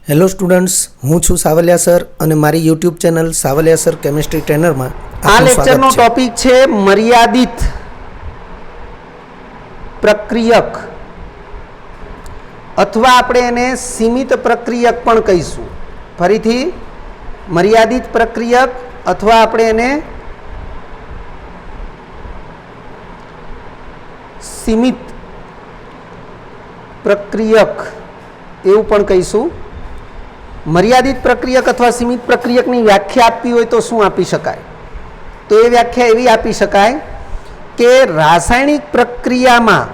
Hello students, હું છું Savaliya sir અને મારી YouTube channel Savaliya sir chemistry ટ્રેનરમાં આ લેક્ચરનો ટોપિક છે મર્યાદિત પ્રક્રિયક અથવા આપણે એને સીમિત પ્રક્રિયક પણ કહીશું. ફરીથી મર્યાદિત પ્રક્રિયક અથવા આપણે એને સીમિત પ્રક્રિયક એવું પણ કહીશું. મર્યાદિત પ્રક્રિયક અથવા સીમિત પ્રક્રિયકની વ્યાખ્યા આપવી હોય તો શું આપી શકાય? તો એ વ્યાખ્યા એવી આપી શકાય કે રાસાયણિક પ્રક્રિયામાં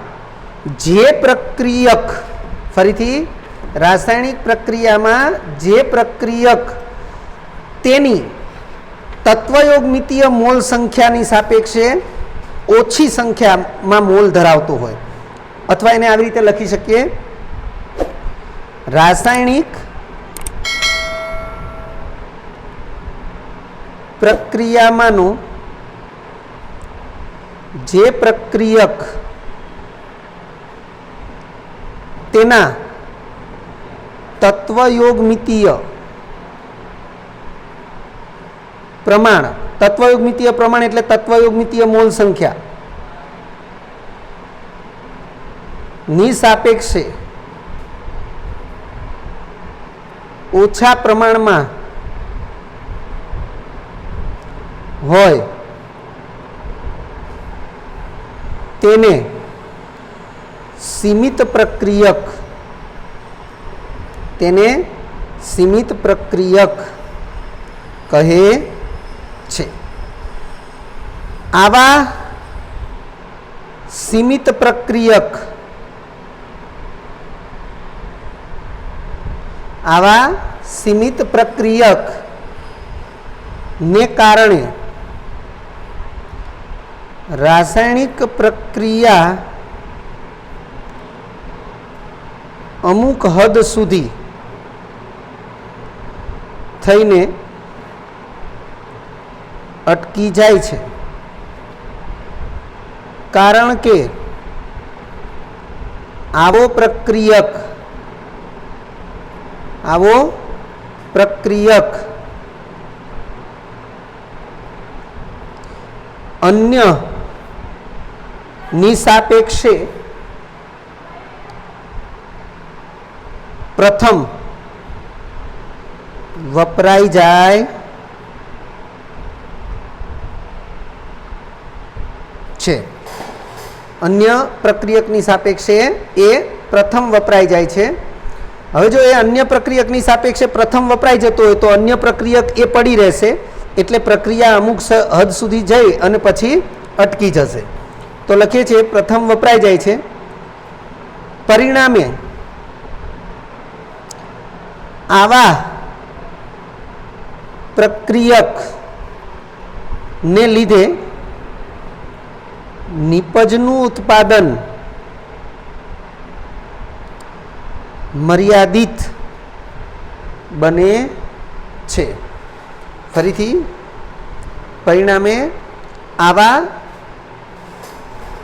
જે પ્રક્રિયક, ફરીથી રાસાયણિક પ્રક્રિયામાં જે પ્રક્રિયક તેની તત્વયોગમિતીય મોલ સંખ્યાની સાપેક્ષે ઓછી સંખ્યામાં મોલ ધરાવતો હોય, અથવા એને આવી રીતે લખી શકીએ, રાસાયણિક પ્રક્રિયામાંનું જે પ્રક્રિયક તેના તત્વયોગમિતીય પ્રમાણ, તત્વયોગમિતીય પ્રમાણ એટલે તત્વયોગમિતીય મોલ સંખ્યા ની સાપેક્ષે ઓછા પ્રમાણમાં હોય તેને સીમિત પ્રક્રિયક, કહે છે. આવા સીમિત પ્રક્રિયક ને કારણે રાસાયણિક પ્રક્રિયા અમુક હદ સુધી થઈને અટકી જાય છે, કારણ કે આવો પ્રક્રિયક અન્ય ની સાપેક્ષે પ્રથમ વપરાઈ જાય છે. અન્ય પ્રક્રિયકની સાપેક્ષે એ પ્રથમ વપરાઈ જાય છે. હવે જો એ અન્ય પ્રક્રિયકની સાપેક્ષે પ્રથમ વપરાઈ જતો હોય તો અન્ય પ્રક્રિયક એ પડી રહેશે, એટલે પ્રક્રિયા અમુક હદ સુધી જઈ અને પછી અટકી જશે. તો લખીએ છીએ પ્રથમ વપરાઈ જાય છે, પરિણામે આવા પ્રક્રિયક ને લીધે નિપજનું ઉત્પાદન મર્યાદિત બને છે. ફરીથી, પરિણામે આવા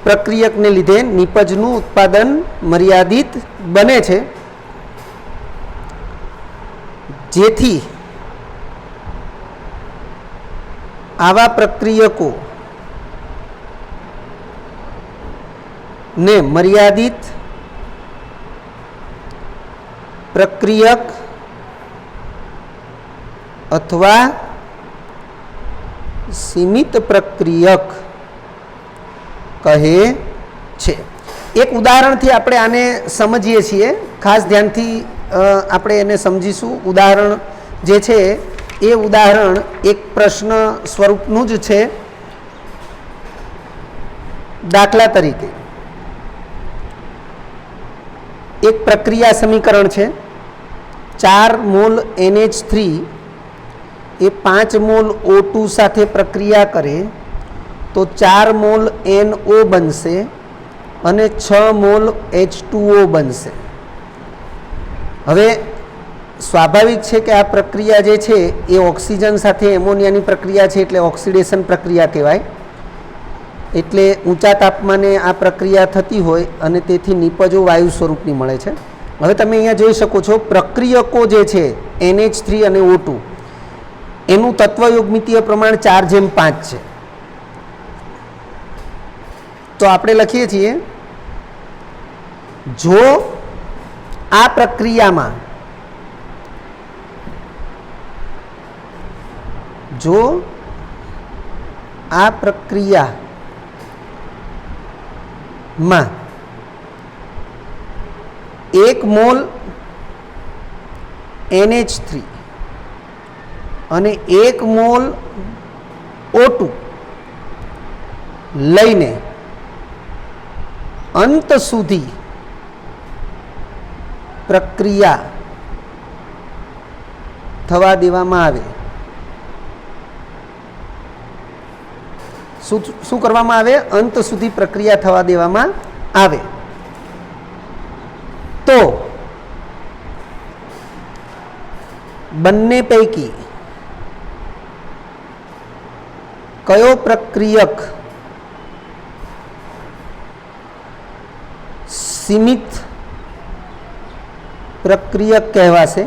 પ્રક્રિયકને લીધે નિપજનું ઉત્પાદન મર્યાદિત બને છે, જેથી આવા પ્રક્રિયકો ને મર્યાદિત પ્રક્રિયક અથવા સીમિત પ્રક્રિયક કહે છે. એક ઉદાહરણથી આપણે આને સમજીએ છીએ. ખાસ ધ્યાનથી આપણે એને સમજીશું. ઉદાહરણ જે છે એ ઉદાહરણ એક પ્રશ્ન સ્વરૂપનું જ છે. દાખલા તરીકે એક પ્રક્રિયા સમીકરણ છે. 4 મોલ NH3 એ 5 મોલ O2 સાથે પ્રક્રિયા કરે તો 4 મોલ NO બનશે અને 6 મોલ H2O બનશે. હવે સ્વાભાવિક છે કે આ પ્રક્રિયા જે છે એ ઓક્સિજન સાથે એમોનિયાની પ્રક્રિયા છે, એટલે ઓક્સિડેશન પ્રક્રિયા કહેવાય. એટલે ઊંચા તાપમાને આ પ્રક્રિયા થતી હોય અને તેથી નિપજો વાયુ સ્વરૂપની મળે છે. હવે તમે અહીંયા જોઈ શકો છો પ્રક્રિયકો જે છે NH3 અને O2 એનું તત્વયોગમિતીય પ્રમાણ 4:5 છે. તો આપણે લખીએ છીએ જો આ પ્રક્રિયામાં એક મોલ NH3 અને 1 મોલ O2 લઈને અંત સુધી પ્રક્રિયા થવા દેવામાં આવે. શું કરવામાં આવે? અંત સુધી પ્રક્રિયા થવા દેવામાં આવે. તો બંને પૈકી કયો પ્રક્રિયક સીમિત પ્રક્રિયક કહેવાશે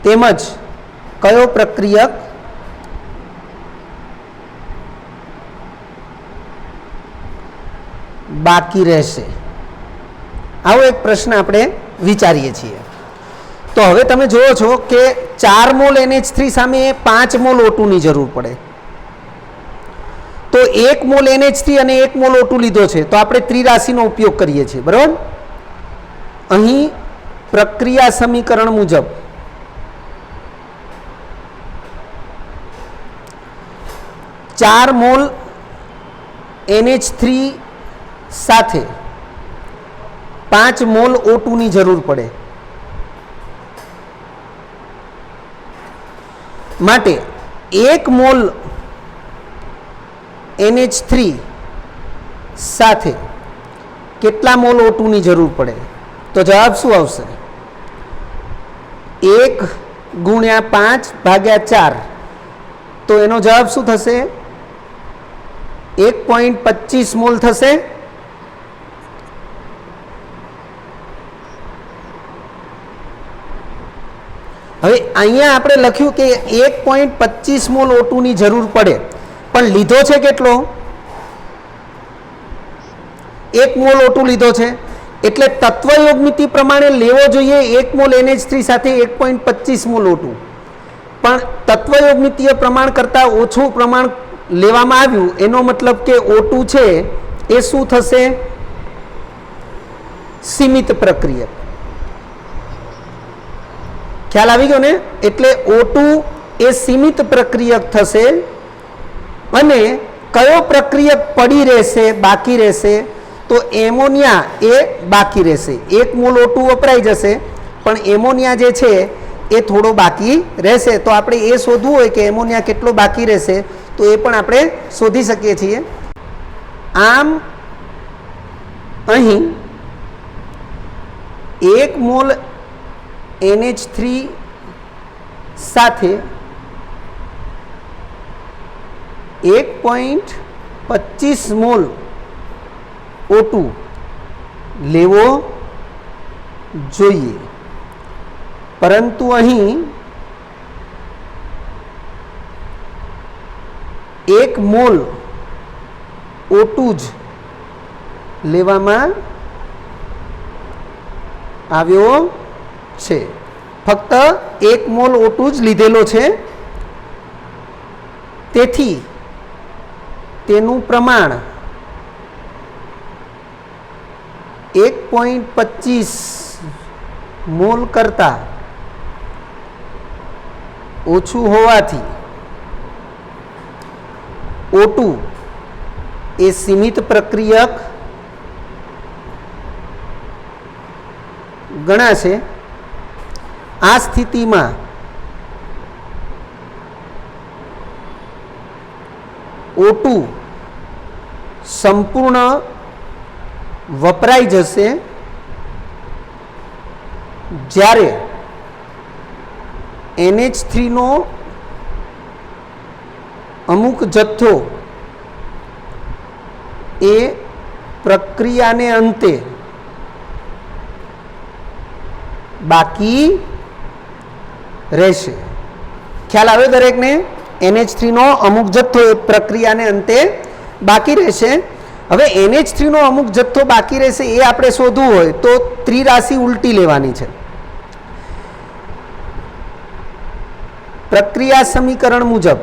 તેમજ કયો પ્રક્રિયક બાકી રહેશે? આવો એક પ્રશ્ન આપણે વિચારીએ છીએ. તો હવે તમે જુઓ છો કે 4 મોલ NH3 સામે 5 મોલ O2 ની જરૂર પડે. તો 1 મોલ NH3 અને 1 મોલ O2 લીધો છે તો આપણે ત્રિરાશિનો ઉપયોગ કરીએ છીએ, બરાબર. અહીં પ્રક્રિયા સમીકરણ મુજબ ચાર મોલ NH3 સાથે 5 મોલ O2 ની જરૂર પડે. માટે 1 મોલ NH3 સાથે કેટલા મોલ O2 ની જરૂર પડે? તો જવાબ શું આવશે? 1 × 5/4. તો એનો જવાબ શું થશે? 1.25 મોલ થશે. હવે અહીંયા આપણે લખ્યું કે 1.25 મોલ O2 ની જરૂર પડે, પણ લીધો છે કેટલો? 1 મોલ O2 લીધો છે, એટલે તત્વયોગમિતિ પ્રમાણે લેવો જોઈએ 1 મોલ NH3 સાથે 1.25 મોલ O2. પણ તત્વયોગમિતીય પ્રમાણ કરતાં ઓછું પ્રમાણ લેવામાં આવ્યું, એનો મતલબ કે O2 છે એ શું થશે? સીમિત પ્રક્રિયક. ખ્યાલ આવી ગયો ને? એટલે O2 એ સીમિત પ્રક્રિયક થશે અને કયો પ્રક્રિયક પડી રહેશે, બાકી રહેશે? તો એમોનિયા એ બાકી રહેશે. 1 મોલ O2 વપરાઈ જશે પણ એમોનિયા જે છે એ થોડો બાકી રહેશે. તો આપણે એ શોધવું હોય કે એમોનિયા કેટલો બાકી રહેશે તો એ પણ આપણે શોધી શકીએ છીએ. આમ અહીં 1 મોલ NH3 સાથે 1.25 મોલ O2 લેવો જોઈએ, પરંતુ અહીં 1 મોલ O2 જ લેવામાં આવ્યો છે. ફક્ત 1 મોલ O2 જ લીધેલો છે, તેથી તેનું પ્રમાણ 1.25 મોલ કરતાં ઓછું હોવાથી O2 એ સીમિત પ્રક્રિયક ગણાશે. આ સ્થિતિમાં O2 સંપૂર્ણ વપરાઈ જશે, જ્યારે NH3 નો અમુક જથ્થો એ પ્રક્રિયાને અંતે બાકી રહેશે. ખ્યાલ આવ્યો દરેકને? NH3 નો અમુક જથ્થો એ પ્રક્રિયાને અંતે બાકી રહેશે. હવે NH3 નો અમુક જથ્થો બાકી રહેશે એ આપણે શોધવું હોય તો ત્રિરાશિ ઉલટી લેવાની છે. પ્રક્રિયા સમીકરણ મુજબ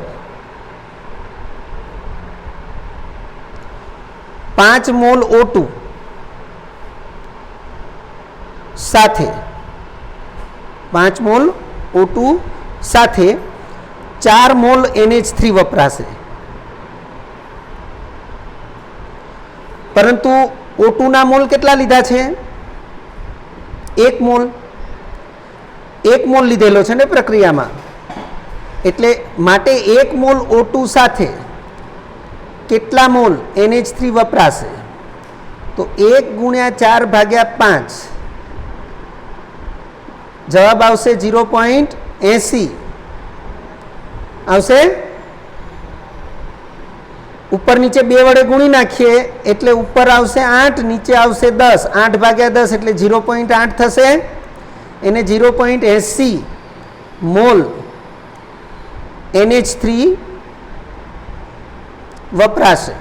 5 મોલ O2 સાથે 5 મોલ O2 સાથે 4 મોલ NH3 વપરાશે. પરંતુ O2 ના મોલ કેટલા લીધા છે? 1 મોલ. 1 મોલ લીધેલો છે ને પ્રક્રિયામાં, એટલે માટે 1 મોલ O2 સાથે કેટલા મોલ NH3 વપરાશે? તો 1 ગુણ્યા 4 ભાગ્યા 5, જવાબ આવશે 0.80 આવશે. ઉપર નીચે 2 વડે ગુણી નાખીએ એટલે ઉપર આવશે 8, નીચે આવશે 10. 8 ભાગ્યા 10 એટલે 0.8 થશે. એને 0.80 મોલ NH3 વપરાશે.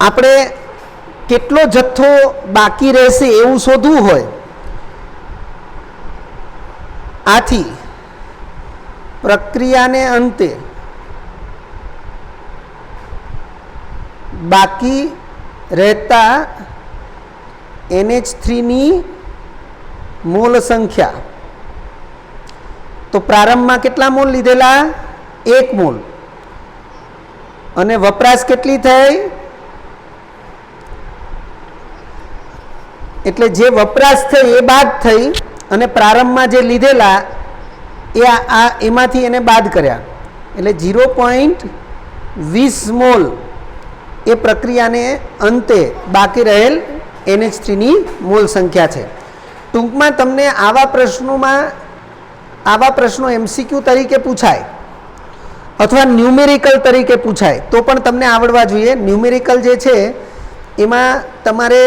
આપણે કેટલો જથ્થો બાકી રહેશે એવું શોધવું હોય, આથી પ્રક્રિયાને અંતે બાકી રહેતા NH3 ની મોલ સંખ્યા, તો પ્રારંભમાં કેટલા મોલ લીધેલા? 1 મોલ. અને વપરાશ કેટલી થઈ? એટલે જે વપરાશ થઈ એ બાદ થઈ અને પ્રારંભમાં જે લીધેલા એ એમાંથી એને બાદ કર્યા એટલે 0.20 મોલ એ પ્રક્રિયાને અંતે બાકી રહેલ NH3 ની મોલ સંખ્યા છે. ટૂંકમાં તમને આવા પ્રશ્નો MCQ તરીકે પૂછાય અથવા ન્યુમેરિકલ તરીકે પૂછાય તો પણ તમને આવડવા જોઈએ. ન્યુમેરિકલ જે છે એમાં તમારે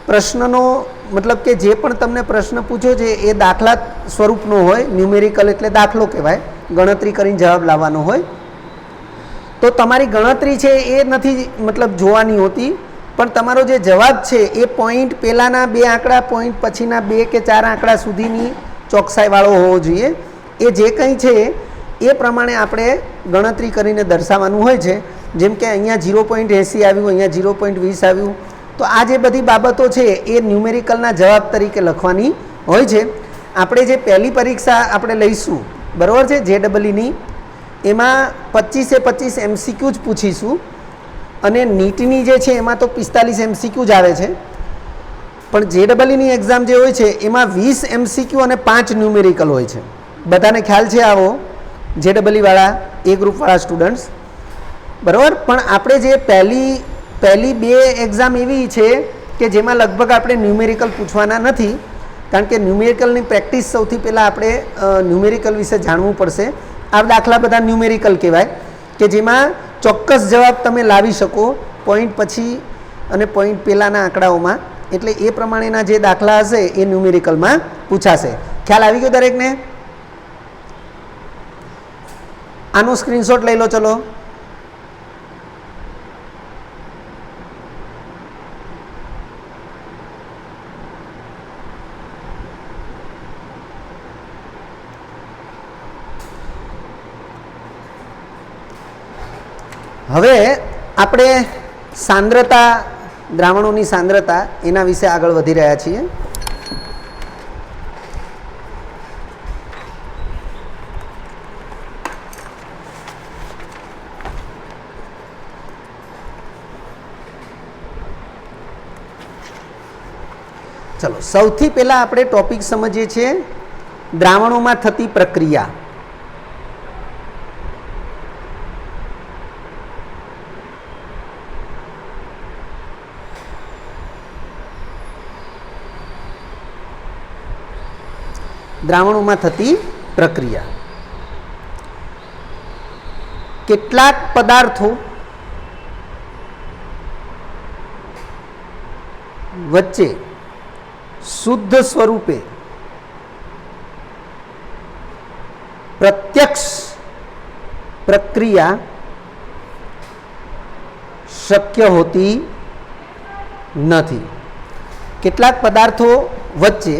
પ્રશ્નનો મતલબ કે જે પણ તમને પ્રશ્ન પૂછ્યો છે એ દાખલા સ્વરૂપનો હોય. ન્યુમેરિકલ એટલે દાખલો કહેવાય, ગણતરી કરીને જવાબ લાવવાનો હોય. તો તમારી ગણતરી છે એ નથી મતલબ જોવાની હોતી, પણ તમારો જે જવાબ છે એ પોઈન્ટ પહેલાંના 2 આંકડા, પોઈન્ટ પછીના 2 કે 4 આંકડા સુધીની ચોકસાઈવાળો હોવો જોઈએ. એ જે કંઈ છે એ પ્રમાણે આપણે ગણતરી કરીને દર્શાવવાનું હોય છે. જેમ કે અહીંયા 0.80 આવ્યું, અહીંયા 0.20 આવ્યું. તો આ જે બધી બાબતો છે એ ન્યુમેરિકલના જવાબ તરીકે લખવાની હોય છે. આપણે જે પહેલી પરીક્ષા આપણે લઈશું બરાબર છે JEEની, એમાં 25 MCQ જ પૂછીશું અને નીટની જે છે એમાં તો 45 MCQ જ આવે છે. પણ JEEની એક્ઝામ જે હોય છે એમાં 20 MCQ અને 5 ન્યુમેરિકલ હોય છે. બધાને ખ્યાલ છે આવો? JEEવાળા એ ગ્રુપવાળા સ્ટુડન્ટ્સ બરાબર. પણ આપણે જે પહેલી 2 એક્ઝામ એવી છે કે જેમાં લગભગ આપણે ન્યુમેરિકલ પૂછવાના નથી, કારણ કે ન્યુમેરિકલની પ્રેક્ટિસ સૌથી પહેલાં આપણે ન્યુમેરિકલ વિશે જાણવું પડશે. આ દાખલા બધા ન્યુમેરિકલ કહેવાય કે જેમાં ચોક્કસ જવાબ તમે લાવી શકો પોઈન્ટ પછી અને પોઈન્ટ પહેલાંના આંકડાઓમાં. એટલે એ પ્રમાણેના જે દાખલા હશે એ ન્યુમેરિકલમાં પૂછાશે. ખ્યાલ આવી ગયો દરેકને? આનો સ્ક્રીનશોટ લઈ લો. ચલો હવે આપણે સાંદ્રતા, દ્રાવણોની સાંદ્રતા એના વિશે આગળ વધી રહ્યા છીએ. ચલો સૌથી પહેલાં આપણે ટોપિક સમજીએ છીએ દ્રાવણોમાં થતી પ્રક્રિયા. દ્રાવણોમાં થતી પ્રક્રિયા. કેટલાક પદાર્થો વચ્ચે શુદ્ધ સ્વરૂપે પ્રત્યક્ષ પ્રક્રિયા શક્ય હોતી નથી. કેટલાક પદાર્થો વચ્ચે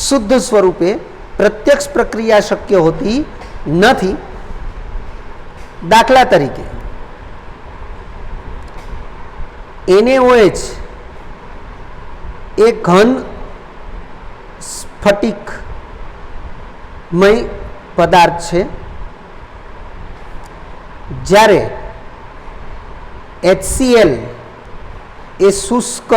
શુદ્ધ સ્વરૂપે પ્રત્યક્ષ પ્રક્રિયા શક્ય હોતી નથી. દાખલા તરીકે NaOH એ ઘન સ્ફટિકમય પદાર્થ છે, જ્યારે HCl એ શુષ્ક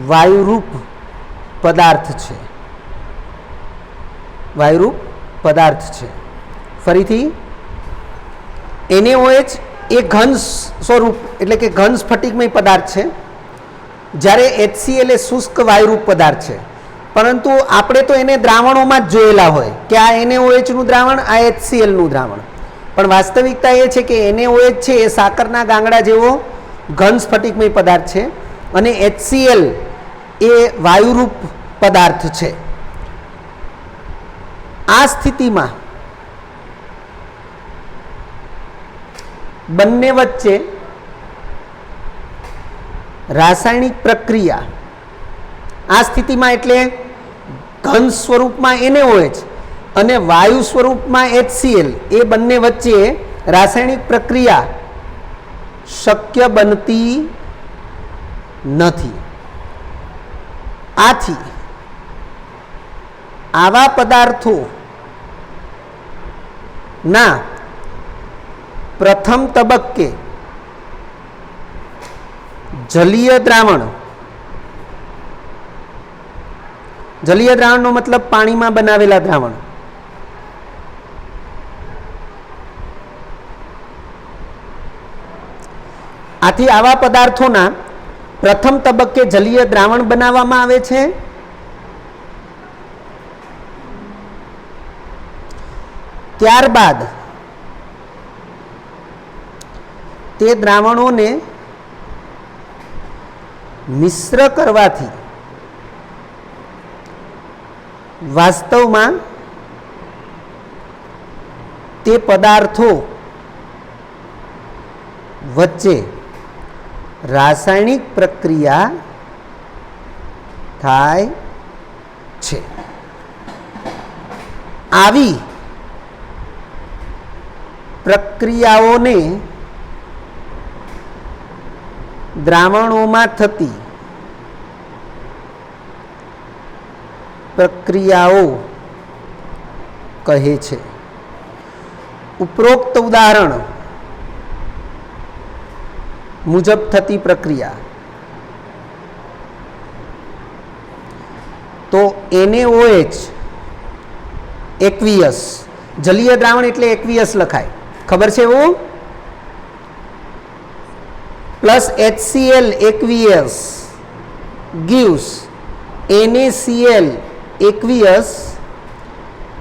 વાયુરૂપ પદાર્થ છે. ફરીથી NaOH એ ઘન સ્વરૂપ એટલે કે ઘન સ્ફટિકમય પદાર્થ છે, જ્યારે HCl એ શુષ્ક વાયુરૂપ પદાર્થ છે. પરંતુ આપણે તો એને દ્રાવણોમાં જ જોયેલા હોય કે આ NaOH નું દ્રાવણ, આ HCl નું દ્રાવણ. પણ વાસ્તવિકતા એ છે કે NaOH છે એ સાકરના ગાંગડા જેવો ઘન સ્ફટિકમય પદાર્થ છે અને HCl એ વાયુરૂપ પદાર્થ છે. આ સ્થિતિમાં બંને વચ્ચે રાસાયણિક પ્રક્રિયા, આ સ્થિતિમાં એટલે ઘન સ્વરૂપમાં NaOH અને વાયુ સ્વરૂપમાં HCl એ બંને વચ્ચે રાસાયણિક પ્રક્રિયા શક્ય બનતી નથી. આથી આવા પદાર્થો ના પ્રથમ તબક્કે જલીય દ્રાવણનો મતલબ પાણીમાં બનાવેલા દ્રાવણ, આથી આવા પદાર્થોના પ્રથમ તબક્કે જલીય દ્રાવણ બનાવવામાં આવે છે. ત્યારબાદ તે દ્રાવણોને મિશ્ર કરવાથી વાસ્તવમાં તે પદાર્થો વચ્ચે રાસાયણિક પ્રક્રિયા થાય છે. આવી પ્રક્રિયાઓને દ્રાવણોમાં થતી પ્રક્રિયાઓ કહે છે. ઉપરોક્ત ઉદાહરણ મુજબ થતી પ્રક્રિયા તો NaOH એક્વિયસ, જલીય દ્રાવણ એટલે એક્વિયસ લખાય, ખબર છે એવું, plus HCl aqueous gives NaCl aqueous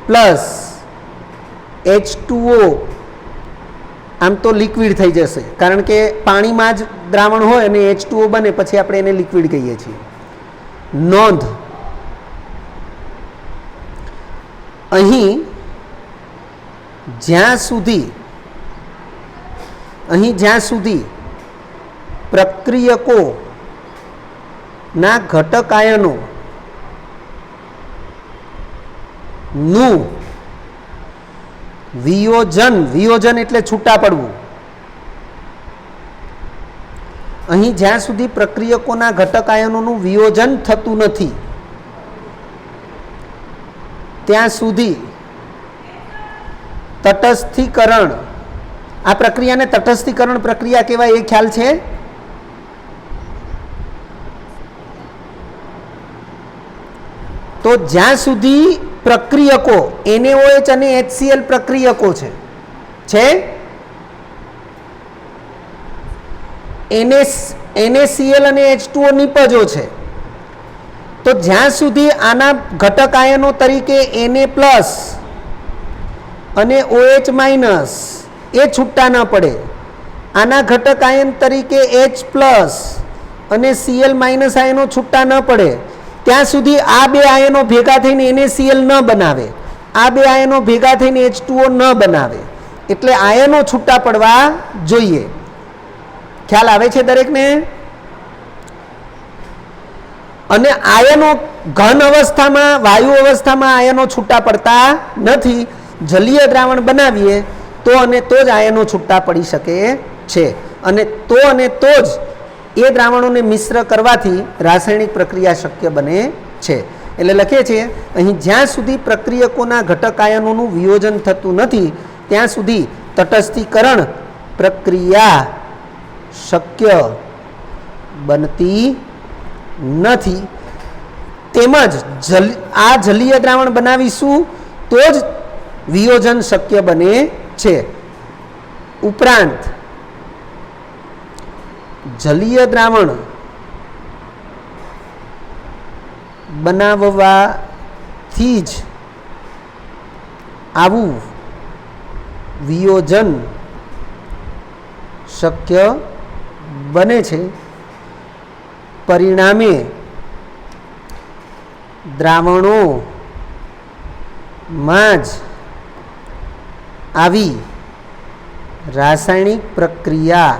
plus H2O, આમ તો લિક્વિડ થઈ જશે કારણ કે પાણીમાં જ દ્રાવણ હોય અને H2O બને પછી આપણે એને લિક્વિડ કહીએ છીએ. નોંધ, અહીં જ્યાં સુધી પ્રક્રિયકો ના ઘટક આયનો નું વિયોજન એટલે છૂટા પડવું, અહીં જ્યાં સુધી પ્રક્રિયકોના ઘટક આયનોનું વિયોજન થતું નથી ત્યાં સુધી તટસ્થીકરણ, આ પ્રક્રિયાને તટસ્થીકરણ પ્રક્રિયા કહેવાય, એ ખ્યાલ છે. તો જ્યાં સુધી પ્રક્રિયકો NaOH અને HCl પ્રક્રિયકો છે NaCl અને H2O નિપજો છે, તો જ્યાં સુધી આના ઘટક આયનો તરીકે Na+ અને OH- એ છૂટા ન પડે આના ઘટક આયન તરીકે H+ અને Cl- આયનો છૂટા ન પડે ત્યાં સુધી આ બે આયનો ભેગા થઈને NaCl ન બનાવે, આ બે આયનો ભેગા થઈને H2O ન બનાવે. એટલે આયનો છૂટા પડવા જોઈએ. ખ્યાલ આવે છે દરેકને? અને આયનો ઘન અવસ્થામાં, વાયુ અવસ્થામાં આયનો છૂટા પડતા નથી. જલીય દ્રાવણ બનાવીએ તો અને તો જ આયનો છૂટા પડી શકે છે. અને તો જ એ દ્રાવણોને મિશ્ર કરવાથી રાસાયણિક પ્રક્રિયા શક્ય બને છે. એટલે લખીએ છીએ અહીં જ્યાં સુધી પ્રક્રિયકોના ઘટક આયનોનું વિયોજન થતું નથી ત્યાં સુધી તટસ્થીકરણ પ્રક્રિયા શક્ય બનતી નથી. તેમજ આ જલીય દ્રાવણ બનાવીશું તો જ વિયોજન શક્ય બને છે. ઉપરાંત જલીય દ્રાવણ બનાવવાથી જ આવું વિયોજન શક્ય બને છે. પરિણામે દ્રાવણોમાં જ આવી રાસાયણિક પ્રક્રિયા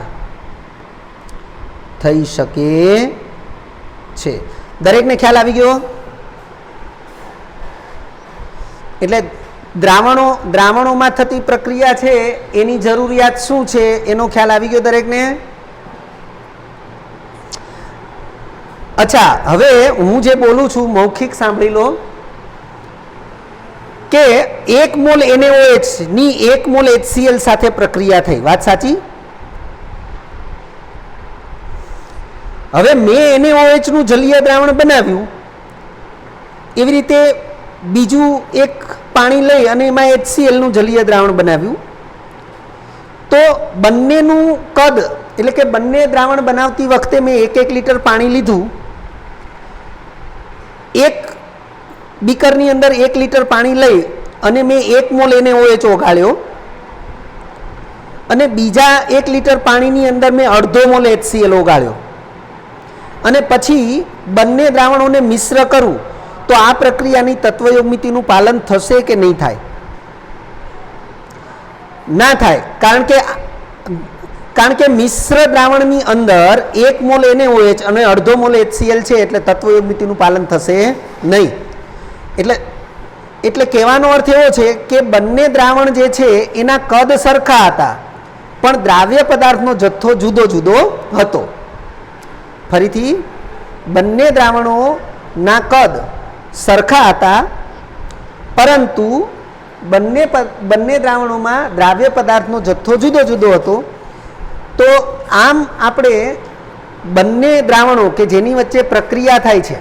થઈ શકે છે. દરેકને ખ્યાલ આવી ગયો? એટલે દ્રાવણોમાં થતી પ્રક્રિયા છે એની જરૂરિયાત શું છે એનો ખ્યાલ આવી ગયો દરેકને? અચ્છા, હવે હું જે બોલું છું મૌખિક સાંભળી લો કે 1 મોલ NaOH ની 1 મોલ HCl સાથે પ્રક્રિયા થઈ. વાત સાચી? હવે મેં NaOH નું જલીય દ્રાવણ બનાવ્યું, એવી રીતે બીજું એક પાણી લઈ અને એમાં HCl નું જલીય દ્રાવણ બનાવ્યું. તો બંનેનું કદ, એટલે કે બંને દ્રાવણ બનાવતી વખતે મેં 1 લીટર પાણી લીધું. એક બીકરની અંદર 1 લીટર પાણી લઈ અને મેં 1 મોલ NaOH ઓગાળ્યો અને બીજા 1 લીટર પાણીની અંદર મેં અડધો મોલ HCl ઓગાળ્યો અને પછી બંને દ્રાવણોને મિશ્ર કરું તો આ પ્રક્રિયાની તત્વયોગમિતિનું પાલન થશે કે નહીં થાય? ના થાય. કારણ કે મિશ્ર દ્રાવણની અંદર 1 મોલ NaOH અને અડધો મોલ HCl છે એટલે તત્વયોગમિતિનું પાલન થશે નહીં. એટલે કહેવાનો અર્થ એવો છે કે બંને દ્રાવણ જે છે એના કદ સરખા હતા પણ દ્રાવ્ય પદાર્થનો જથ્થો જુદો જુદો હતો. ફરીથી, બંને દ્રાવણોના કદ સરખા હતા પરંતુ બંને દ્રાવણોમાં દ્રાવ્ય પદાર્થનો જથ્થો જુદો જુદો હતો. તો આમ આપણે બંને દ્રાવણો કે જેની વચ્ચે પ્રક્રિયા થાય છે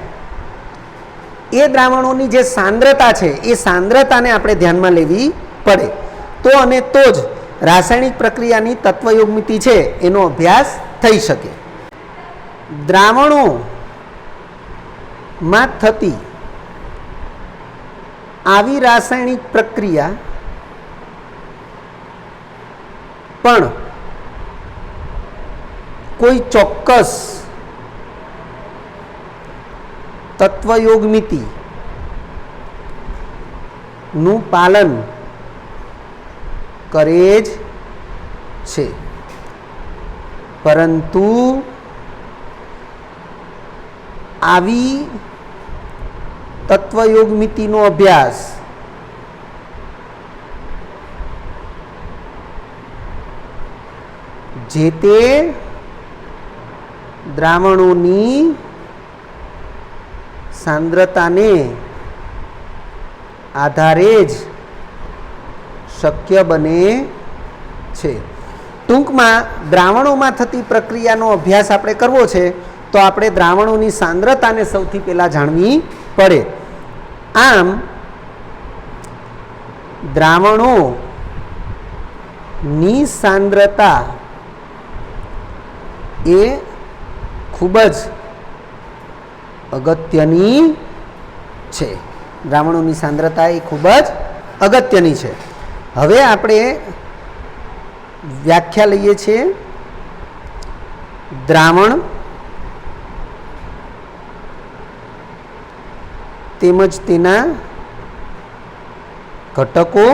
એ દ્રાવણોની જે સાંદ્રતા છે એ સાંદ્રતાને આપણે ધ્યાનમાં લેવી પડે. તો અને તો જ રાસાયણિક પ્રક્રિયાની તત્વયોગમિતિ છે એનો અભ્યાસ થઈ શકે. દ્રાવણોમાં થતી આવી રાસાયણિક પ્રક્રિયા પણ કોઈ ચોક્કસ તત્વયોગમિતિ નું પાલન કરે જ છે, પરંતુ આવી તત્વયોગમિતિનો અભ્યાસ જે તે દ્રાવણોની સાંદ્રતાને આધારે જ શક્ય બને છે. ટૂંકમાં દ્રાવણોમાં થતી પ્રક્રિયાનો અભ્યાસ આપણે કરવો છે તો આપણે દ્રાવણોની સાંદ્રતાને સૌથી પહેલાં જાણવી પડે. આમ દ્રાવણોની સાંદ્રતા એ ખૂબ જ અગત્યની છે. દ્રાવણોની સાંદ્રતા એ ખૂબ જ અગત્યની છે. હવે આપણે વ્યાખ્યા લઈએ છીએ દ્રાવણ તેમજ તેના ઘટકો,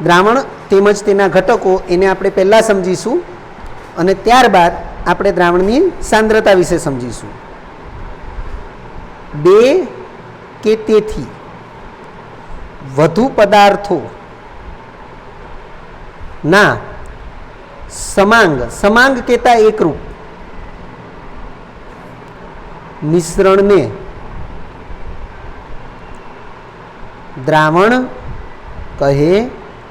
દ્રાવણ તેમજ તેના ઘટકો એને આપણે પહેલાં સમજીશું અને ત્યારબાદ આપણે દ્રાવણની સાંદ્રતા વિશે સમજીશું. બે કે તેથી વધુ પદાર્થો ના સમાંગ કહેતા એકરૂપ મિશ્રણને દ્રાવણ કહે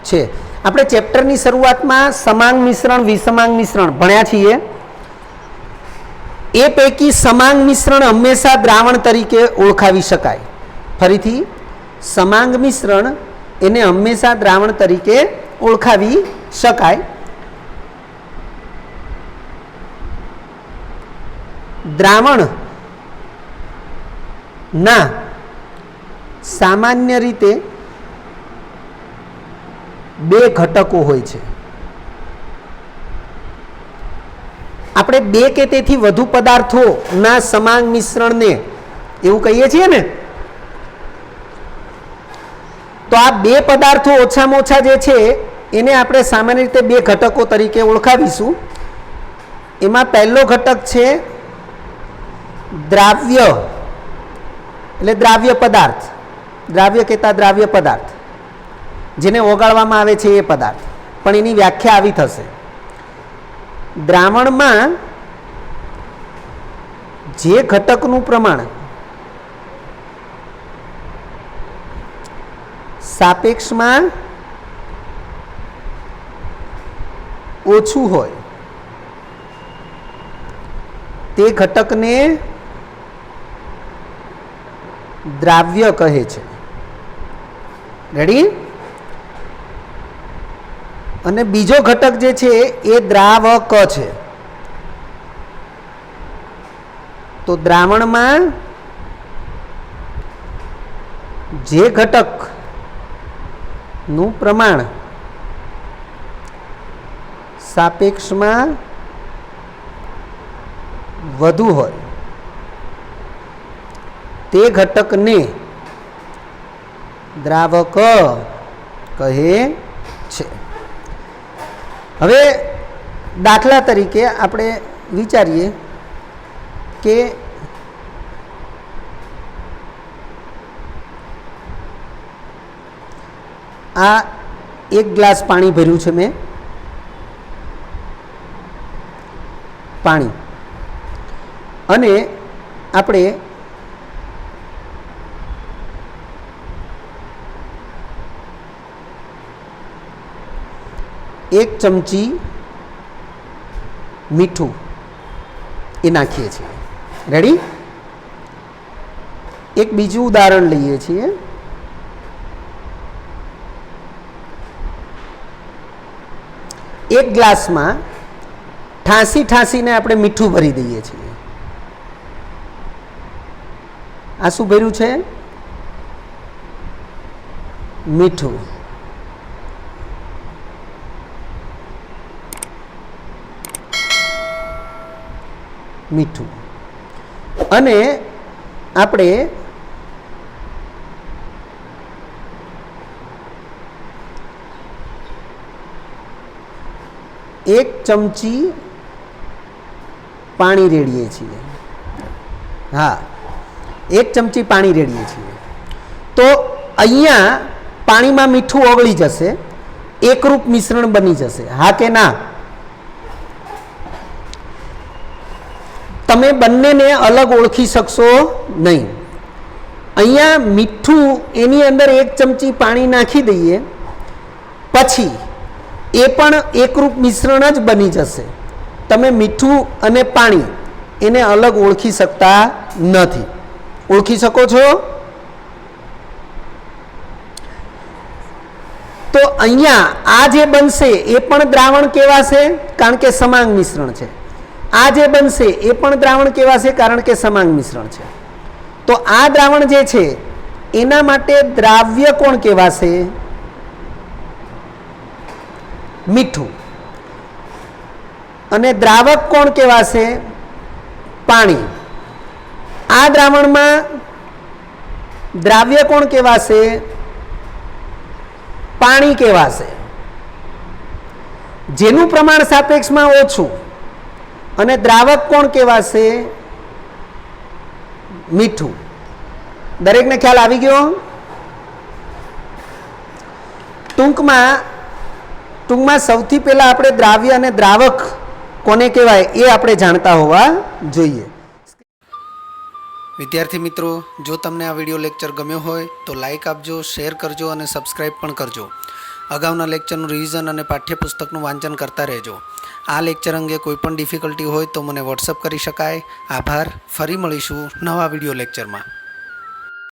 છે. આપણે ચેપ્ટરની શરૂઆતમાં સમાંગ મિશ્રણ, વિસમાંગ મિશ્રણ ભણ્યા છીએ. એ પૈકી સમાંગ મિશ્રણ હંમેશા દ્રાવણ તરીકે ઓળખાવી શકાય. ફરીથી, સમાંગ મિશ્રણ એને હંમેશા દ્રાવણ તરીકે ઓળખાવી શકાય. દ્રાવણ ના સામાન્ય રીતે બે ઘટકો હોય છે. આપણે બે કે તેથી વધુ પદાર્થોના સમાંગ મિશ્રણને એવું કહીએ છીએ ને, તો આ બે પદાર્થો ઓછામાં ઓછા જે છે એને આપણે સામાન્ય રીતે બે ઘટકો તરીકે ઓળખાવીશું. એમાં પહેલો ઘટક છે દ્રાવ્ય, એટલે દ્રાવ્ય પદાર્થ, દ્રાવ્ય કહેતા દ્રાવ્ય પદાર્થ, જેને ઓગાળવામાં આવે છે એ પદાર્થ. પણ એની વ્યાખ્યા આવી થશે: દ્રાવણમાં જે ઘટકનું પ્રમાણ સાપેક્ષમાં ઓછું હોય તે ઘટકને દ્રાવ્ય કહે છે. રેડી? અને બીજો ઘટક જે છે એ દ્રાવક છે. તો દ્રાવણમાં જે ઘટકનું પ્રમાણ સાપેક્ષમાં વધુ હોય તે ઘટકને દ્રાવક કહે છે. હવે દાખલા તરીકે આપણે વિચારીએ કે આ એક ગ્લાસ પાણી ભર્યું છે મેં, પાણી, અને આપણે એક ચમચી મીઠું એ નાખીએ છીએ. રેડી? એક બીજું ઉદાહરણ લઈએ છીએ. એક ગ્લાસમાં ઠાંસીને આપણે મીઠું ભરી દઈએ છીએ. આ શું ભર્યું છે? મીઠું. મીઠું. અને આપણે એક ચમચી પાણી રેડીએ છીએ. હા, એક ચમચી પાણી રેડીએ છીએ. તો અહીંયા પાણીમાં મીઠું ઓગળી જશે, એકરૂપ મિશ્રણ બની જશે. હા કે ના? તમે બંનેને અલગ ઓળખી શકશો નહીં. અહીંયા મીઠું એની અંદર એક ચમચી પાણી નાખી દઈએ પછી એ પણ એકરૂપ મિશ્રણ જ બની જશે. તમે મીઠું અને પાણી એને અલગ ઓળખી શકતા નથી. ઓળખી શકો છો? તો અહીંયા આ જે બનશે એ પણ દ્રાવણ કહેવાશે કારણ કે સમાંગ મિશ્રણ છે. આ જે બનશે એ પણ દ્રાવણ કહેવાશે કારણ કે સમાંગ મિશ્રણ છે. તો આ દ્રાવણ જે છે એના માટે દ્રાવ્ય કોણ કહેવાશે? મીઠું. અને દ્રાવક કોણ કહેવાશે? પાણી. આ દ્રાવણમાં દ્રાવ્ય કોણ કહેવાશે? પાણી કહેવાશે. જેનું પ્રમાણ સાપેક્ષમાં ઓછું અને દ્રાવક કોણ કહેવાશે? મીઠું. દરેકને ખ્યાલ આવી ગયો? ટૂંકમાં સૌથી પહેલા આપણે દ્રાવ્ય અને દ્રાવક કોને કહેવાય એ આપણે જાણતા હોવા જોઈએ. વિદ્યાર્થી મિત્રો, જો તમને આ વિડીયો લેક્ચર ગમ્યો હોય તો લાઇક આપજો, શેર કરજો અને સબસ્ક્રાઈબ પણ કરજો. અગાઉના લેક્ચરનું રિવિઝન અને પાઠ્યપુસ્તકનું વાંચન કરતા રહેજો. આ લેક્ચર અંગે કોઈ પણ ડિફિકલ્ટી હોય તો મને વોટ્સઅપ કરી શકાય. આભાર. ફરી મળીશું નવા વિડીયો લેક્ચરમાં.